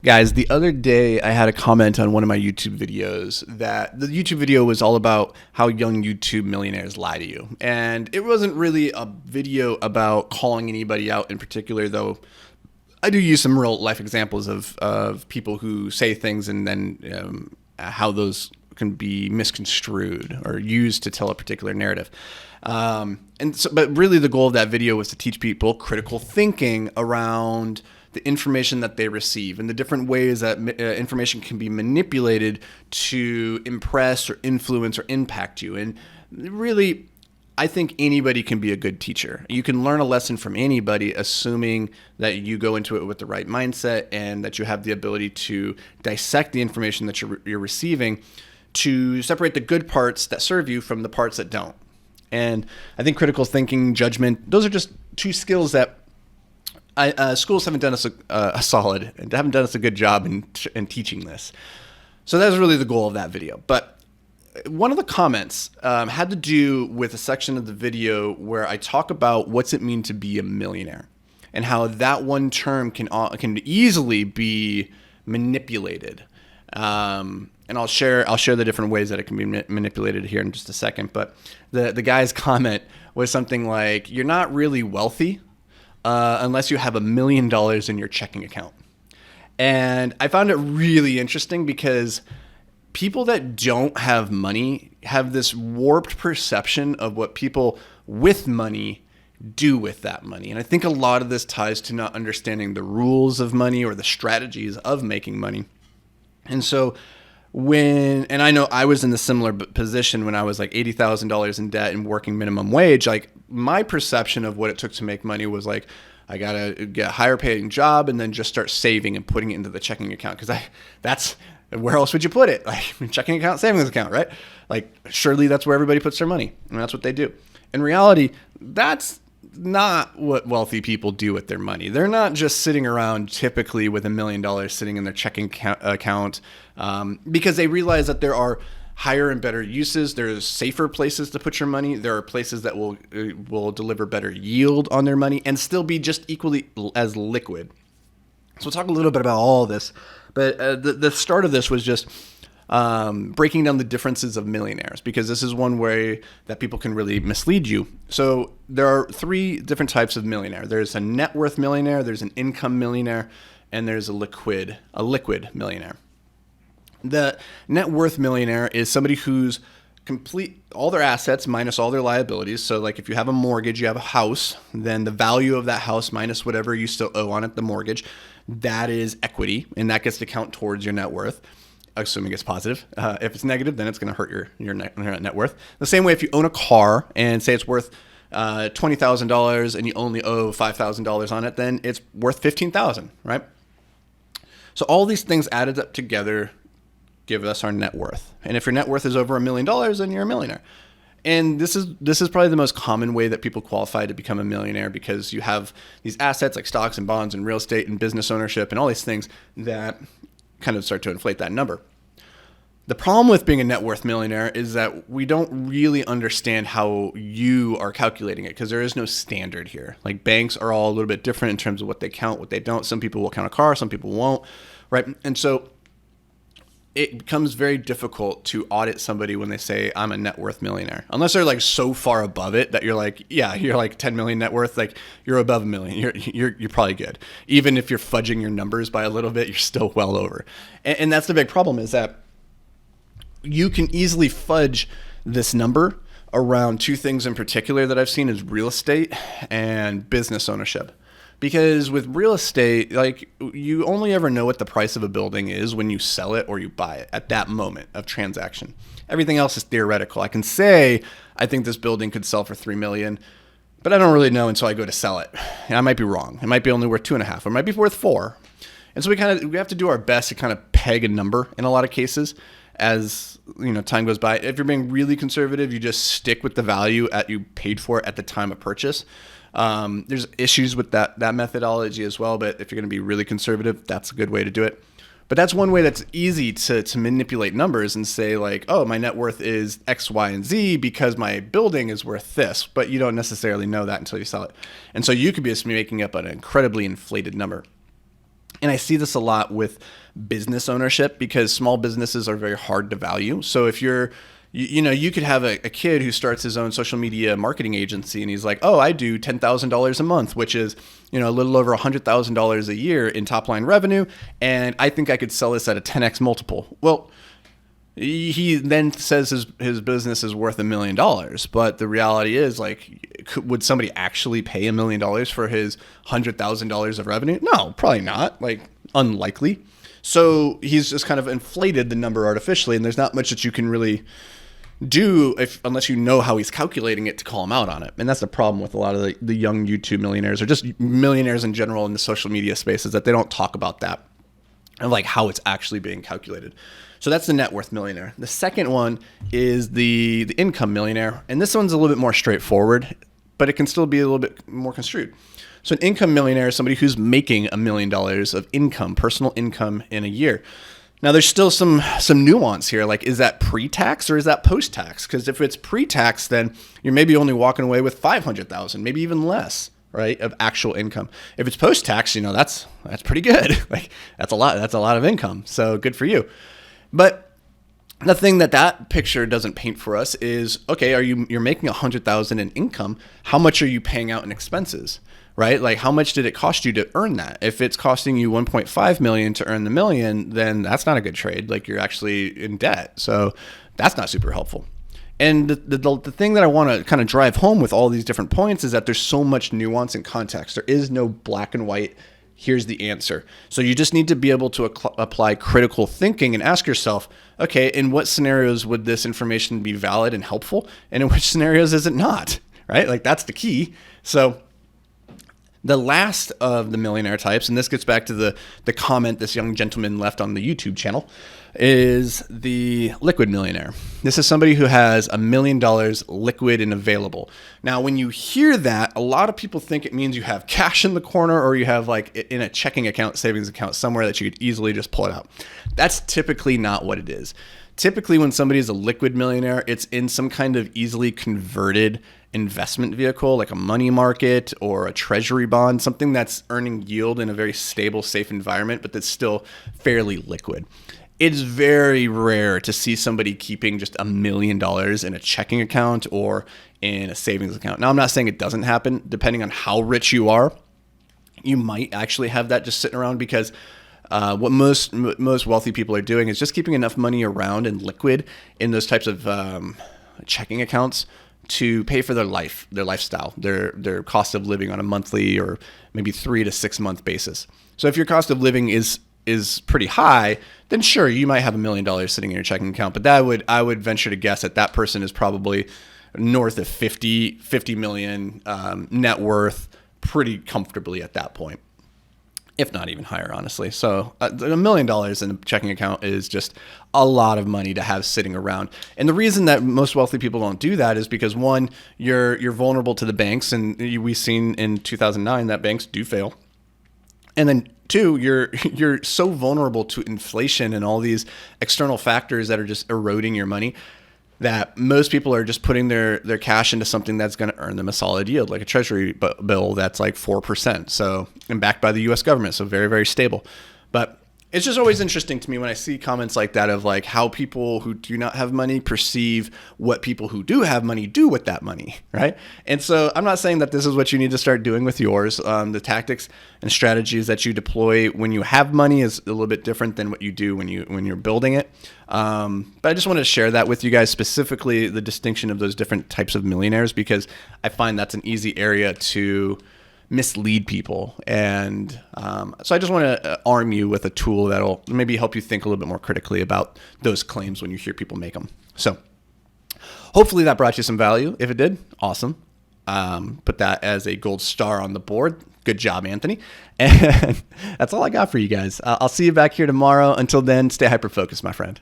Guys, the other day I had a comment on one of my YouTube videos that the YouTube video was all about how young YouTube millionaires lie to you. And it wasn't really a video about calling anybody out in particular, though I do use some real life examples of people who say things and then how those can be misconstrued or used to tell a particular narrative. But really the goal of that video was to teach people critical thinking around the information that they receive and the different ways that information can be manipulated to impress or influence or impact you. And really, I think anybody can be a good teacher. You can learn a lesson from anybody, assuming that you go into it with the right mindset and that you have the ability to dissect the information that you're receiving to separate the good parts that serve you from the parts that don't. And I think critical thinking, judgment, those are just two skills that schools haven't done us a solid and haven't done us a good job in teaching this. So that's really the goal of that video. But one of the comments had to do with a section of the video where I talk about what's it mean to be a millionaire and how that one term can easily be manipulated. And I'll share the different ways that it can be manipulated here in just a second. But the guy's comment was something like, "You're not really wealthy unless you have $1 million in your checking account." And I found it really interesting because people that don't have money have this warped perception of what people with money do with that money. And I think a lot of this ties to not understanding the rules of money or the strategies of making money. And so and I know I was in the similar position when I was like $80,000 in debt and working minimum wage. Like my perception of what it took to make money was like, I gotta get a higher paying job and then just start saving and putting it into the checking account. That's where else would you put it? Like checking account, savings account, right? Like surely that's where everybody puts their money and that's what they do. In reality, that's not what wealthy people do with their money. They're not just sitting around typically with $1 million sitting in their checking account because they realize that there are higher and better uses. There's safer places to put your money. There are places that will deliver better yield on their money and still be just equally as liquid. So we'll talk a little bit about all of this. But the start of this was just breaking down the differences of millionaires, because this is one way that people can really mislead you. So there are three different types of millionaire. There's a net worth millionaire, there's an income millionaire, and there's a liquid millionaire. The net worth millionaire is somebody who's complete all their assets minus all their liabilities. So like if you have a mortgage, you have a house, then the value of that house minus whatever you still owe on it, the mortgage, that is equity, and that gets to count towards your net worth, assuming it's positive. If it's negative, then it's going to hurt your net worth. The same way, if you own a car and say it's worth $20,000 and you only owe $5,000 on it, then it's worth $15,000, right? So all these things added up together give us our net worth. And if your net worth is over $1 million, then you're a millionaire. And this is probably the most common way that people qualify to become a millionaire, because you have these assets like stocks and bonds and real estate and business ownership and all these things that kind of start to inflate that number. The problem with being a net worth millionaire is that we don't really understand how you are calculating it, because there is no standard here. Like banks are all a little bit different in terms of what they count, what they don't. Some people will count a car, some people won't, right? And so it becomes very difficult to audit somebody when they say I'm a net worth millionaire, unless they're like so far above it that you're like, yeah, you're like 10 million net worth, like you're above $1 million. You're probably good. Even if you're fudging your numbers by a little bit, you're still well over. And that's the big problem, is that you can easily fudge this number around two things in particular that I've seen is real estate and business ownership. Because with real estate, like you only ever know what the price of a building is when you sell it or you buy it at that moment of transaction. Everything else is theoretical. I can say, I think this building could sell for $3 million, but I don't really know until I go to sell it. And I might be wrong. It might be only worth 2.5, or it might be worth 4. And so we have to do our best to kind of peg a number in a lot of cases as time goes by. If you're being really conservative, you just stick with the value you paid for it at the time of purchase. There's issues with that methodology as well, but if you're going to be really conservative, that's a good way to do it. But that's one way that's easy to manipulate numbers and say like, oh, my net worth is X, Y, and Z because my building is worth this, but you don't necessarily know that until you sell it. And so you could be just making up an incredibly inflated number. And I see this a lot with business ownership because small businesses are very hard to value. So if you could have a kid who starts his own social media marketing agency and he's like, oh, I do $10,000 a month, which is, a little over $100,000 a year in top line revenue. And I think I could sell this at a 10x multiple. Well, he then says his business is worth $1 million. But the reality is, would somebody actually pay $1 million for his $100,000 of revenue? No, probably not. Unlikely. So he's just kind of inflated the number artificially, and there's not much that you can really do unless you know how he's calculating it to call him out on it. And that's the problem with a lot of the young YouTube millionaires, or just millionaires in general in the social media space, is that they don't talk about that and how it's actually being calculated. So that's the net worth millionaire. The second one is the income millionaire. And this one's a little bit more straightforward, but it can still be a little bit more construed. So an income millionaire is somebody who's making $1 million of income, personal income in a year. Now there's still some nuance here. Is that pre-tax or is that post-tax? Because if it's pre-tax, then you're maybe only walking away with $500,000, maybe even less, right, of actual income. If it's post-tax, that's pretty good. That's a lot of income. So good for you. But the thing that picture doesn't paint for us is, okay, you're making $100,000 in income. How much are you paying out in expenses, right? How much did it cost you to earn that? If it's costing you $1.5 million to earn the $1 million, then that's not a good trade. You're actually in debt. So that's not super helpful. And the thing that I want to kind of drive home with all these different points is that there's so much nuance and context. There is no black and white. Here's the answer. So you just need to be able to apply critical thinking and ask yourself, okay, in what scenarios would this information be valid and helpful? And in which scenarios is it not, right? That's the key. So the last of the millionaire types, and this gets back to the comment this young gentleman left on the YouTube channel, is the liquid millionaire. This is somebody who has $1 million liquid and available. Now, when you hear that, a lot of people think it means you have cash in the corner or you have in a checking account, savings account somewhere that you could easily just pull it out. That's typically not what it is. Typically, when somebody is a liquid millionaire, it's in some kind of easily converted investment vehicle, like a money market or a treasury bond, something that's earning yield in a very stable, safe environment, but that's still fairly liquid. It's very rare to see somebody keeping just $1 million in a checking account or in a savings account. Now, I'm not saying it doesn't happen. Depending on how rich you are, you might actually have that just sitting around, because what most wealthy people are doing is just keeping enough money around and liquid in those types of checking accounts to pay for their lifestyle, their cost of living on a monthly or maybe 3 to 6 month basis. So if your cost of living is pretty high, then sure, you might have $1 million sitting in your checking account, but I would venture to guess that person is probably north of 50 million net worth pretty comfortably at that point, if not even higher, honestly. So $1 million in a checking account is just a lot of money to have sitting around. And the reason that most wealthy people don't do that is because, one, you're vulnerable to the banks, and we've seen in 2009 that banks do fail. And then two, you're so vulnerable to inflation and all these external factors that are just eroding your money, that most people are just putting their cash into something that's going to earn them a solid yield, like a treasury bill that's 4%. So, and backed by the US government. So very, very stable. But it's just always interesting to me when I see comments like that of how people who do not have money perceive what people who do have money do with that money, right? And so I'm not saying that this is what you need to start doing with yours. The tactics and strategies that you deploy when you have money is a little bit different than what you do when you're building it. But I just wanted to share that with you guys, specifically the distinction of those different types of millionaires, because I find that's an easy area to mislead people. And so I just want to arm you with a tool that'll maybe help you think a little bit more critically about those claims when you hear people make them. So hopefully that brought you some value. If it did, awesome. Put that as a gold star on the board. Good job, Anthony. And that's all I got for you guys. I'll see you back here tomorrow. Until then, stay hyper-focused, my friend.